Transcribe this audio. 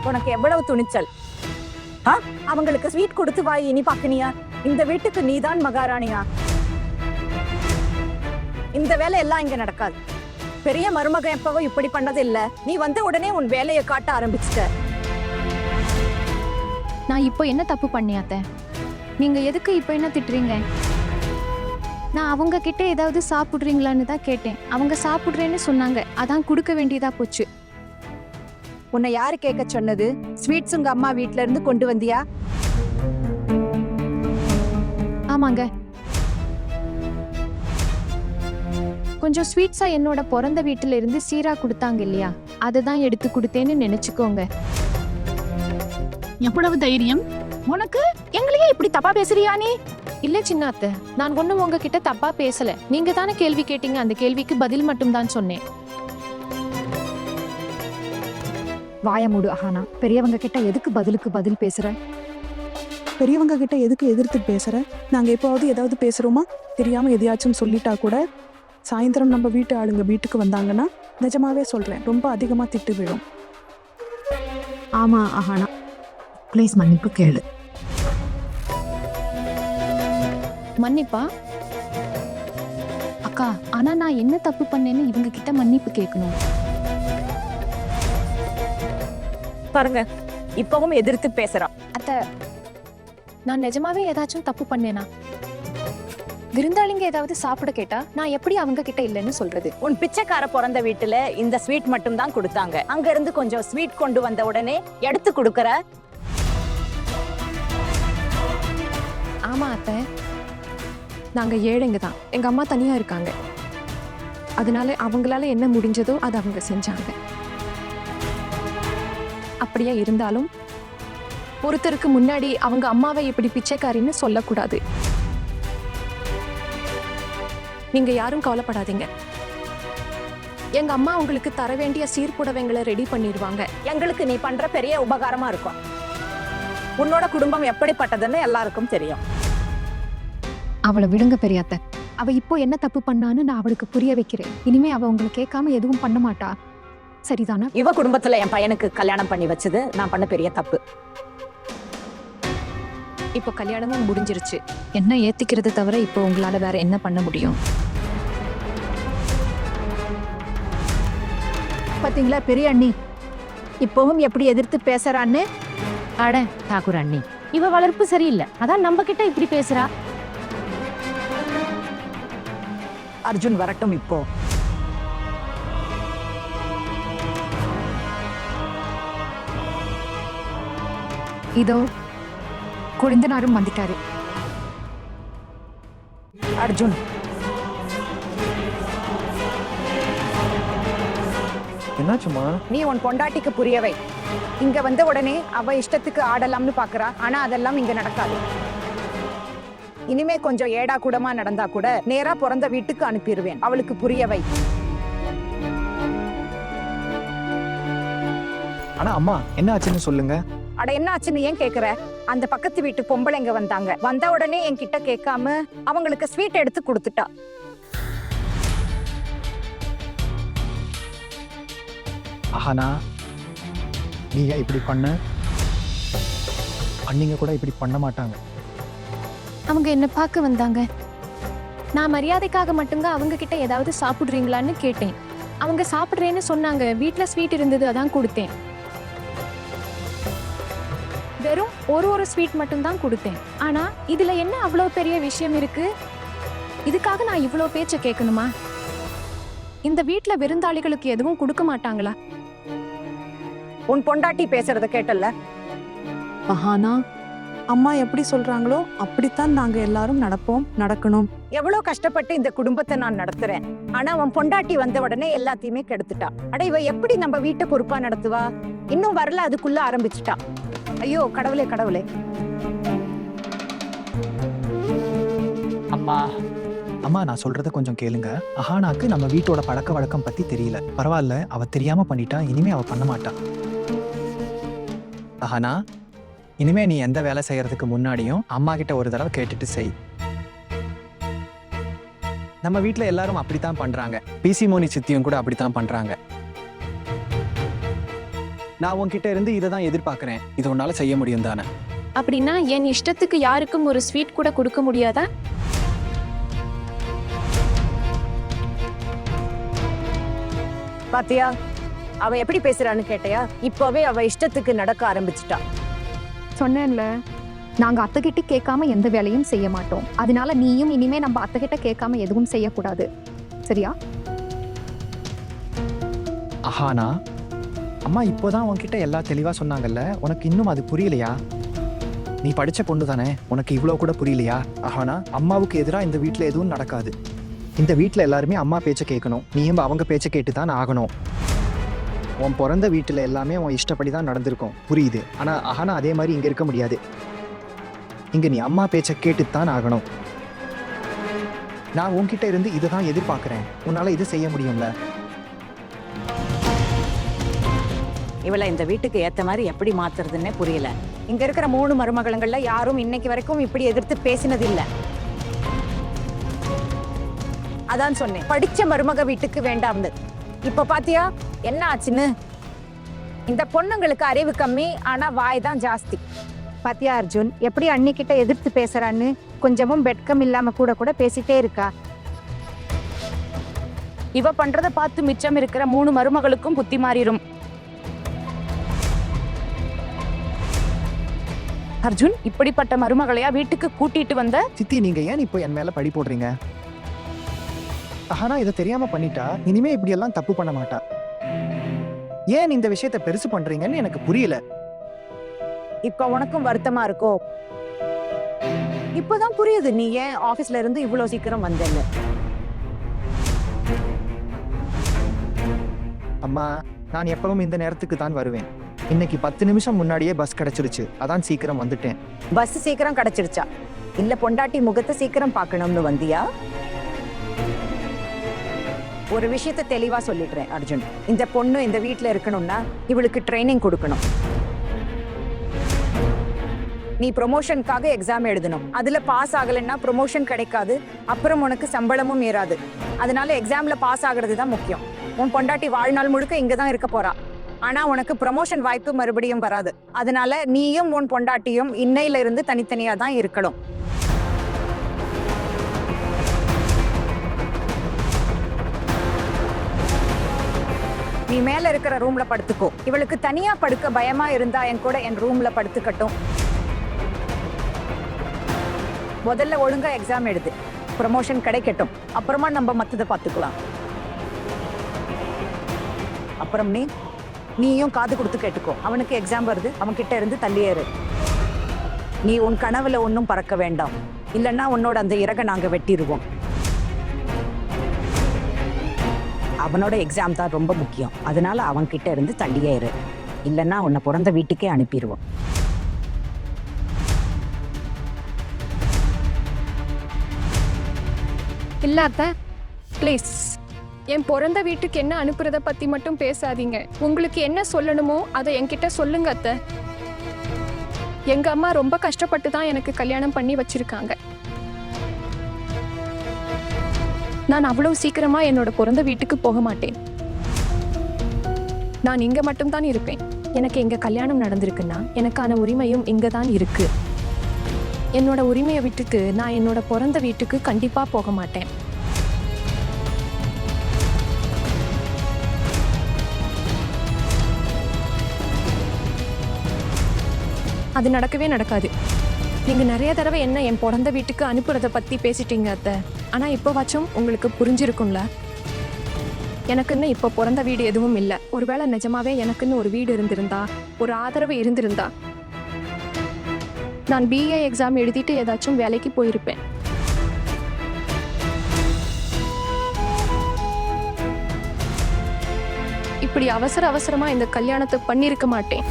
உனக்கு எவ்வளவு துணிச்சல்! அவங்களுக்கு ஸ்வீட் கொடுத்து வாய் இனி பாக்கனியா? இந்த வீட்டுக்கு நீதான் மகாராணியா? இந்த வேலை எல்லாம் இங்க நடக்காது. பெரிய மருமகன் எப்பவோ இப்படி பண்ணது இல்ல. நீ வந்த உடனே உன் வேலையை காட்ட ஆரம்பிச்சிட்ட. நான் இப்போ என்ன தப்பு பண்ணியாத்த? நீங்க எதுக்கு இப்போ என்ன திட்டுறீங்க? நான் அவங்க கிட்ட ஏதாவது சாப்பிடுறீங்களான்னு தான் கேட்டேன். அவங்க சாப்பிடுறேன்னு சொன்னாங்க, அதான் கொடுக்க வேண்டியதா போச்சு. உன்னை யாரு கேட்க சொன்னது? ஸ்வீட்ஸ் உங்க அம்மா வீட்ல இருந்து கொண்டு வந்தியா? ஆமாங்க, கொஞ்சம் ஸ்வீட்ஸா என்னோட பிறந்த வீட்டுல இருந்து சீரா கொடுத்தாங்க இல்லையா, அதுதான் எடுத்து கொடுத்தேன்னு நினைச்சுக்கோங்க. எவ்வளவு தைரியம் உனக்கு? எங்களையே இப்படி தப்பா பேசுறியா நீ? இல்ல சின்ன அத்தை, நான் ஒண்ணும் உங்ககிட்ட தப்பா பேசல. நீங்க தானே கேள்வி கேட்டீங்க, அந்த கேள்விக்கு பதில் மட்டும் தான் சொன்னேன். வாய மூடு அஹானா. பெரியவங்க கிட்ட எதுக்கு பதிலுக்கு பதில் பேசுற? பெரியவங்க கிட்ட எதுக்கு எதிர்த்து பேசுற? நாங்க எப்போவாவது ஏதாவது பேசுறோமா? தெரியாம எதையாச்சும் சொல்லிட்டா கூட சாயந்தரம் நம்ம வீட்டு ஆளுங்க வீட்டுக்கு வந்தாங்கன்னா நிஜமாவே சொல்றேன், ரொம்ப அதிகமா திட்டு விழும். ஆமா அஹானா, ப்ளீஸ் மன்னிப்பு கேளு. மன்னிப்பா? அக்கா, ஆனா நான் என்ன தப்பு பண்ணேன்னு இவங்க கிட்ட மன்னிப்பு கேட்கணும். பாருங்க, இப்பவும் எதிர்த்து பேசுறான். அத்தை, நான் நிஜமாவே ஏதாச்சும் தப்பு பண்ணேனா? விருந்தாளிங்க ஏதாவது சாப்பிட கேட்டா நான் எப்படி அவங்க கிட்ட இல்லைன்னு சொல்றது? உன் பிச்சைக்கார பிறந்த வீட்டுல இந்த ஸ்வீட் மட்டும் தான் கொடுத்தாங்க. அங்க இருந்து கொஞ்சம் ஸ்வீட் கொண்டு வந்த உடனே எடுத்து கொடுக்கற. ஆமா அத்தை, நாங்க ஏழைங்க தான். எங்க அம்மா தனியா இருக்காங்க, அதனால அவங்களால என்ன முடிஞ்சதோ அதை அவங்க செஞ்சாங்க. அப்படியே இருந்தாலும் ஒருத்தருக்கு முன்னாடி அவங்க அம்மாவை இப்படி பிச்சைக்காரின்னு சொல்லக்கூடாது. நீங்க யாரும் கவலைப்படாதீங்க, எங்க அம்மா உங்களுக்கு தர வேண்டிய சீர்புடவைங்களை ரெடி பண்ணிடுவாங்க. எங்களுக்கு நீ பண்ற பெரிய உபகாரமா இருக்கும். உன்னோட குடும்பம் எப்படிப்பட்டதுன்னு எல்லாருக்கும் தெரியும். அவளை விடுங்க பெரியாத்த. அவ இப்போ என்ன தப்பு பண்ணான்னு நான் அவளுக்கு புரிய வைக்கிறேன். இனிமே அவ உங்களை கேட்காம எதுவும் பண்ண மாட்டா, சரிதானே? இவ குடும்பத்துல என் பையனுக்கு கல்யாணம் பண்ணி வச்சது நான் பண்ண பெரிய தப்பு. இப்போ கல்யாணமும் முடிஞ்சிருச்சு. என்ன ஏத்துக்கிறது தவிர இப்போ உங்களால வேற என்ன பண்ண முடியும்? பாத்தீங்களா பெரிய அண்ணி இப்பவும் எப்படி எதிர்த்து பேசுறான்னு? அட தாக்கூர் அண்ணி, இவ வளர்ப்பு சரியில்லை, அதான் நம்ம கிட்ட இப்படி பேசுறா. அர்ஜுன் வரட்டும் இப்போ. இதோ கொழுந்தனாரும் வந்துட்டாரு. அர்ஜுன், என்னாச்சுமா? நீ உன் பொண்டாட்டிக்கு புரியவை. இங்க வந்த உடனே அவ இஷ்டத்துக்கு ஆடலாம்னு பாக்குறா. ஆனா அதெல்லாம் இங்க நடக்காது. இனிமே கொஞ்சம் ஏடா கூடமா நடந்தா கூட நேரா பிறந்த வீட்டுக்கு அனுப்பிடுவேன். அவளுக்கு புரியவை. ஆனா அம்மா, என்ன ஆச்சுன்னு சொல்லுங்க. அட என்ன ஆச்சுன்னு ஏன் கேக்குற? அந்த பக்கத்து வீட்டு பொம்பளைங்க வந்தாங்க. வந்த உடனே என்கிட்ட கேட்காம அவங்களுக்கு ஸ்வீட் எடுத்து கொடுத்துட்டா. அஹானா, நீங்க இப்படி பண்ண அண்ணிங்க கூட இப்படி பண்ண மாட்டாங்க. அவங்க என்ன பார்க்க வந்தாங்க. நான் மரியாதைக்காக மட்டும்தான் அவங்க கிட்ட ஏதாவது சாப்பிடுறீங்களான்னு கேட்டேன். அவங்க சாப்பிடுறேன்னு சொன்னாங்க. வீட்டுல ஸ்வீட் இருந்தது, அதான் கொடுத்தேன். வெறும் ஒரு ஸ்வீட் மட்டும்தான் கொடுத்தேன். ஆனா இதுல என்ன அவ்வளோ பெரிய விஷயம் இருக்கு? இதுக்காக நான் இவ்வளோ பேச்ச கேட்கணுமா? இந்த வீட்டுல விருந்தாளிகளுக்கு எதுவும் கொடுக்க மாட்டாங்களா? உன் பொண்டாட்டி பேசுறத கேட்டல்ல? அஹானா, அம்மா எப்படி சொல்றாங்களோ அப்படித்தான் நாங்க எல்லாரும் நடக்கணும். எவ்வளவு கஷ்டப்பட்டு இந்த குடும்பத்தை நான் நடத்துறேன். ஆனா உன் பொண்டாட்டி வந்த உடனே எல்லாத்தையுமே கெடுத்துட்டா. அட இவ எப்படி நம்ம வீட்டை பொறுப்பா நடத்துவா? இன்னும் வரல, அதுக்குள்ள ஆரம்பிச்சுட்டா. ஐயோ கடவுளே கடவுளே. அம்மா அம்மா, நான் சொல்றத கொஞ்சம் கேளுங்க. அஹானாக்கு நம்ம வீட்டோட பழக்க வழக்கம் பத்தி தெரியல. பரவாயில்ல, அவ தெரியாம பண்ணிட்டா. இனிமே அவ பண்ண மாட்டா. அஹானா, இனிமே நீ எந்த வேலை செய்யறதுக்கு முன்னாடியும் அம்மா கிட்ட ஒரு தடவை கேட்டுட்டு செய். நம்ம வீட்டுல எல்லாரும் அப்படித்தான் பண்றாங்க. பிசி மோனி சித்தியும் கூட அப்படித்தான் பண்றாங்க. நான் உன்கிட்ட இருந்து இதை தான் எதிர்பார்க்கறேன். இது உன்னால செய்ய முடியும் தானே? அப்படின்னா என் இஷ்டத்துக்கு யாருக்கும் ஒரு ஸ்வீட் கூட கொடுக்க முடியாதா? பாத்தியா அவ எப்படி பேசுறான்னு கேட்டியா? இப்பவே அவ இஷ்டத்துக்கு நடக்க ஆரம்பிச்சிட்டா. சொன்னேன்ல, நாங்க அத்தைகிட்ட கேட்காம எந்த வேலையும் செய்ய மாட்டோம். அதனால நீயும் இனிமே நம்ம அத்தைகிட்ட கேட்காம எதுவும் செய்யக்கூடாது, சரியா? அஹானா, அம்மா இப்போதான் உன்கிட்ட எல்லா தெளிவா சொன்னாங்கல்ல, உனக்கு இன்னும் அது புரியலையா? நீ படிச்ச பொண்ணு தானே, உனக்கு இவ்வளோ கூட புரியலையா? அஹானா, அம்மாவுக்கு எதிராக இந்த வீட்டில் எதுவும் நடக்காது. இந்த வீட்டில் எல்லாருமே அம்மா பேச்சை கேட்கணும், நீயும் அவங்க பேச்சை கேட்டு தான் ஆகணும். உன் பிறந்த வீட்டில் எல்லாமே உன் இஷ்டப்படி தான் நடந்திருக்கும், புரியுது. ஆனால் அஹானா அதே மாதிரி இங்கே இருக்க முடியாது. இங்கே நீ அம்மா பேச்சை கேட்டு தான் ஆகணும். நான் உன்கிட்ட இருந்து இதை தான் எதிர்பார்க்குறேன். உன்னால் இது செய்ய முடியும்ல? இவளை இந்த வீட்டுக்கு ஏத்த மாதிரி எப்படி மாத்துறதுன்னே புரியல. இங்க இருக்கிற 3 மருமகளுங்கள்ல யாரும் இன்னைக்கு வரைக்கும் இப்படி எதிர்த்து பேசினது இல்ல. அதான் சொன்னேன், படிச்ச மருமக வீட்டுக்கு வேண்டாம்னு. இப்ப பாத்தியா என்ன ஆச்சுன்னு? இந்த பொண்ணுங்களுக்கு அறிவு கம்மி, ஆனா வாய் தான் ஜாஸ்தி. பாத்தியா அர்ஜுன் எப்படி அன்னிக்கிட்ட எதிர்த்து பேசுறான்னு? கொஞ்சமும் வெட்கம் இல்லாம கூட கூட பேசிட்டே இருக்கா. இவ பண்றத பார்த்து மிச்சம் இருக்கிற 3 மருமகளுக்கும் புத்தி மாறிடும். அர்ஜுன், இப்படிப்பட்ட மருமகளையா வீட்டுக்கு கூட்டிட்டு வந்த? சித்தி, நீங்க ஏன் இப்போ என் மேல பழி போடுறீங்க? ஆனா இதை தெரியாம பண்ணிட்டா இனிமே இப்படி எல்லாம் தப்பு பண்ண மாட்டா. ஏன் இந்த விஷயத்தை பெருசு பண்றீங்கன்னு எனக்கு புரியல. இப்ப உனக்கும் வருத்தமா இருக்கோ? இப்பதான் புரியுது நீ ஏன் ஆபீஸ்ல இருந்து இவ்வளவு சீக்கிரம் வந்தேன்னு. அம்மா, நான் எப்பவும் இந்த நேரத்துக்கு தான் வருவேன். இன்னைக்கு 10 நிமிஷம் முன்னாடியே பஸ் கிடைச்சிருச்சு, அதான் சீக்கிரம் வந்துட்டேன். பஸ் சீக்கிரம் கிடைச்சிருச்சா? இல்ல பொண்டாட்டி முகத்தை சீக்கிரம் பார்க்கணும்னு வந்தியா? ஒரு விஷயத்தை தெளிவா சொல்லிடுறேன் அர்ஜுன், இந்த பொண்ணு இந்த வீட்டுல இருக்கணும்னா இவளுக்கு ட்ரைனிங் கொடுக்கணும். நீ ப்ரொமோஷனுக்காக எக்ஸாம் எழுதணும், அதுல பாஸ் ஆகலைன்னா ப்ரொமோஷன் கிடைக்காது, அப்புறம் உனக்கு சம்பளமும் ஏறாது. அதனால எக்ஸாம்ல பாஸ் ஆகுறது தான் முக்கியம். உன் பொண்டாட்டி வாழ்நாள் முழுக்க இங்க தான் இருக்க போறா, ஆனா உனக்கு ப்ரமோஷன் வாய்ப்பு மறுபடியும் வராது. அதனால நீயும் உன் பொண்டாட்டியும் இன்னையில இருந்து தனித்தனியா தான் இருக்கணும். நீ மேல இருக்கிற ரூம்ல படுத்துக்கோ. இவளுக்கு தனியா படுக்க பயமா இருந்தா என் கூட என் ரூம்ல படுத்துக்கட்டும். முதல்ல ஒழுங்கா எக்ஸாம் எழுது, ப்ரமோஷன் கிடைக்கட்டும், அப்புறமா நம்ம மத்ததை பார்த்துக்கலாம். அப்புறம் நீயும் காது கொடுத்து கேட்டுக்கோ. அவனுக்கு எக்ஸாம் வருது, அவன் கிட்ட இருந்து தள்ளியேறு. நீ உன் கனவுல ஒன்னும் பறக்க வேண்டாம், இல்லைன்னா உன்னோட அந்த இறகை நாங்க வெட்டிடுவோம். அவனோட எக்ஸாம் தான் ரொம்ப முக்கியம், அதனால அவன் கிட்ட இருந்து தள்ளியேறு, இல்லைன்னா உன்னை பிறந்த வீட்டுக்கே அனுப்பிடுவோம். இல்ல அத்தை, ப்ளீஸ் என் பிறந்த வீட்டுக்கு என்ன அனுப்புறத பத்தி மட்டும் பேசாதீங்க. உங்களுக்கு என்ன சொல்லணுமோ அதை என்கிட்ட சொல்லுங்க அத்தை. எங்க அம்மா ரொம்ப கஷ்டப்பட்டு தான் எனக்கு கல்யாணம் பண்ணி வச்சிருக்காங்க. நான் அவ்வளவு சீக்கிரமா என்னோட பிறந்த வீட்டுக்கு போக மாட்டேன். நான் இங்க மட்டும் தான் இருப்பேன். எனக்கு எங்க கல்யாணம் நடந்திருக்குன்னா எனக்கான உரிமையும் இங்க தான் இருக்கு. என்னோட உரிமையை விட்டுட்டு நான் என்னோட பிறந்த வீட்டுக்கு கண்டிப்பா போக மாட்டேன். அது நடக்கவே நடக்காது. நீங்க நிறைய தடவை என்ன என் பிறந்த வீட்டுக்கு அனுப்புறத பத்தி பேசிட்டீங்க அத்தை. ஆனா இப்போவாச்சும் உங்களுக்கு புரிஞ்சிருக்கும்ல, எனக்குன்னு இப்போ பிறந்த வீடு எதுவும் இல்லை. ஒருவேளை நிஜமாவே எனக்குன்னு ஒரு வீடு இருந்திருந்தா, ஒரு ஆதரவு இருந்திருந்தா, நான் பிஏ எக்ஸாம் எழுதிட்டு ஏதாச்சும் வேலைக்கு போயிருப்பேன். இப்படி அவசரமா இந்த கல்யாணத்தை பண்ணியிருக்க மாட்டேன்.